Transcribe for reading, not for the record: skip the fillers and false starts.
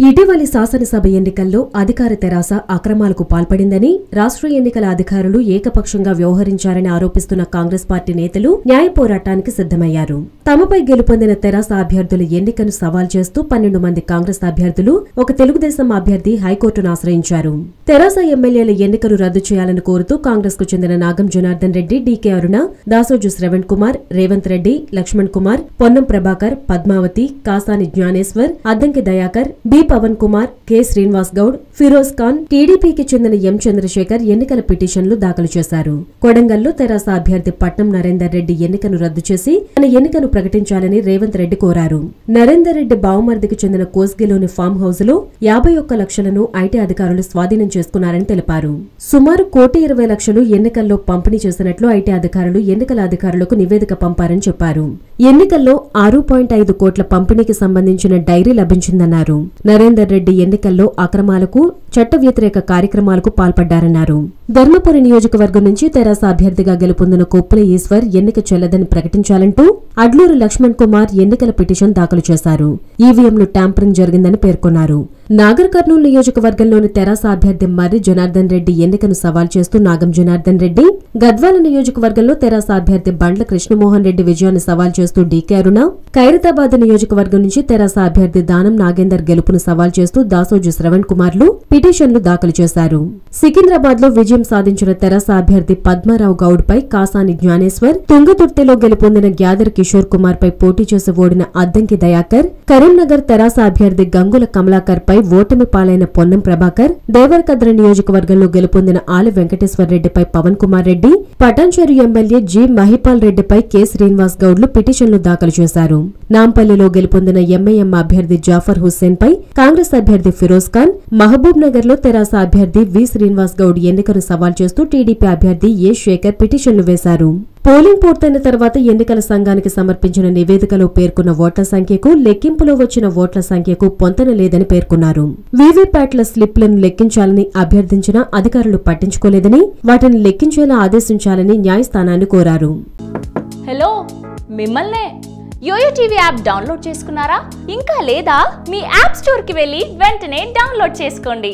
ఇటీవలి శాసనసభ ఎన్నికల్లో అధికార తెరాస అక్రమాలకు పాల్పడిందని, రాష్ట్ర ఎన్నికల అధికారులు ఏకపక్షంగా వ్యవహరించారని ఆరోపిస్తున్న కాంగ్రెస్ పార్టీ నేతలు న్యాయ పోరాటానికి సిద్దమయ్యారు. తమపై గెలుపొందిన తెరాస అభ్యర్థుల ఎన్నికను సవాల్ చేస్తూ 12 మంది కాంగ్రెస్ అభ్యర్థులు, ఒక తెలుగుదేశం అభ్యర్థి హైకోర్టును ఆశ్రయించారు. తెరాస ఎమ్మెల్యేల ఎన్నికను రద్దు చేయాలని కోరుతూ కాంగ్రెస్ కు చెందిన నాగం జనార్దన్ రెడ్డి, డీకే అరుణ, దాసోజు శ్రవణ్ కుమార్, రేవంత్ రెడ్డి, లక్ష్మణ్ కుమార్, పొన్నం ప్రభాకర్, పద్మావతి, కాసాని జ్ఞానేశ్వర్, అద్దంకి దయాకర్, బి పవన్ కుమార్, కె శ్రీనివాస్ గౌడ్, ఫిరోజ్ ఖాన్, టీడీపీకి చెందిన ఎం చంద్రశేఖర్ ఎన్నికల పిటిషన్లు దాఖలు చేశారు. కొడంగల్లో తెరాస అభ్యర్థి పట్నం నరేందర్ రెడ్డి ఎన్నికను రద్దు చేసి తన ఎన్నికను ప్రకటించాలని రేవంత్ రెడ్డి కోరారు. నరేందర్ రెడ్డి బావుమర్దికి చెందిన కోస్గిలోని ఫామ్ హౌస్ లో 51 లక్షలను ఐటీ అధికారులు స్వాధీనం చేసుకున్నారని తెలిపారు. సుమారు 1,20,00,000 ఎన్నికల్లో పంపిణీ చేసినట్లు ఐటీ అధికారులు ఎన్నికల అధికారులకు నివేదిక పంపారని చెప్పారు. ఎన్నికల్లో 6.5 కోట్ల పంపిణీకి సంబంధించిన డైరీ లభించిందన్నారు. నరేందర్ రెడ్డి ఎన్నికల్లో అక్రమాలకు, చట్ట వ్యతిరేక కార్యక్రమాలకు పాల్పడ్డారన్నారు. ధర్మపురి నియోజకవర్గం నుంచి తెరాస అభ్యర్థిగా గెలుపొందిన కొప్పుల ఈశ్వర్ ఎన్నిక చెల్లదని ప్రకటించాలంటూ అడ్లూరు లక్ష్మణ్ కుమార్ ఎన్నికల పిటిషన్ దాఖలు చేశారు. ఈవీఎంలు ట్యాంపరింగ్ జరిగిందని పేర్కొన్నారు. నాగర్ కర్నూలు నియోజకవర్గంలోని తెరాస అభ్యర్థి మర్రి జనార్దన్ రెడ్డి ఎన్నికను సవాల్ చేస్తూ నాగం జనార్దన్ రెడ్డి, గద్వాల నియోజకవర్గంలో తెరాస అభ్యర్థి బండ్ల కృష్ణమోహన్ రెడ్డి విజయాన్ని సవాల్ చేస్తూ డీకే అరుణ, ఖైరతాబాద్ నియోజకవర్గం నుంచి తెరాస అభ్యర్థి దానం నాగేందర్ గెలుపును సవాల్ చేస్తూ దాసోజు శ్రవణ్ కుమార్లు పిటిషన్లు దాఖలు చేశారు. సికింద్రాబాద్ లో విజయం సాధించిన తెరాస అభ్యర్థి పద్మారావు గౌడ్ పై కాసాని జ్ఞానేశ్వర్, తుంగతుర్తిలో గెలుపొందిన గ్యాదర్ కిషోర్ కుమార్ పై పోటీ చేసి ఓడిన అద్దంకి దయాకర్, కరీంనగర్ తెరాస అభ్యర్థి గంగుల కమలాకర్ పై ఓటమి పాలైన పొన్నం ప్రభాకర్, దేవరకద్ర నియోజకవర్గంలో గెలుపొందిన ఆలి వెంకటేశ్వర రెడ్డిపై పవన్ కుమార్ రెడ్డి, పటాన్చెరు ఎమ్మెల్యే జి మహిపాల్ రెడ్డిపై కె శ్రీనివాస్ గౌడ్లు పిటిషన్లు దాఖలు చేశారు. నాంపల్లిలో గెలుపొందిన ఎంఐఎం అభ్యర్థి జాఫర్ హుస్సేన్ పై కాంగ్రెస్ అభ్యర్థి ఫిరోజ్ ఖాన్, మహబూబ్ నగర్ లో తెరాస అభ్యర్థి వి శ్రీనివాస్ గౌడ్ ఎన్నికను సవాల్ చేస్తూ టీడీపీ అభ్యర్థి ఏ శేఖర్ పిటిషన్లు వేశారు. పోలింగ్ పూర్తయిన తర్వాత ఎన్నికల సంఘానికి సమర్పించిన నివేదికలో పేర్కొన్న ఓట్ల సంఖ్యకు, లెక్కింపులో వచ్చిన ఓట్ల సంఖ్యకు పొంతన లేదని పేర్కొన్నారు. వీవీప్యాట్ల స్లిప్లను లెక్కించాలని అభ్యర్థించినా అధికారులు పట్టించుకోలేదని, వాటిని లెక్కించేలా ఆదేశించాలని న్యాయస్థానాన్ని కోరారు. హలో, మిమ్మల్నే యోయో టీవీ యాప్ డౌన్లోడ్ చేసుకున్నారా? ఇంకా లేదా? మీ యాప్ స్టోర్ కి వెళ్ళి వెంటనే డౌన్లోడ్ చేసుకోండి.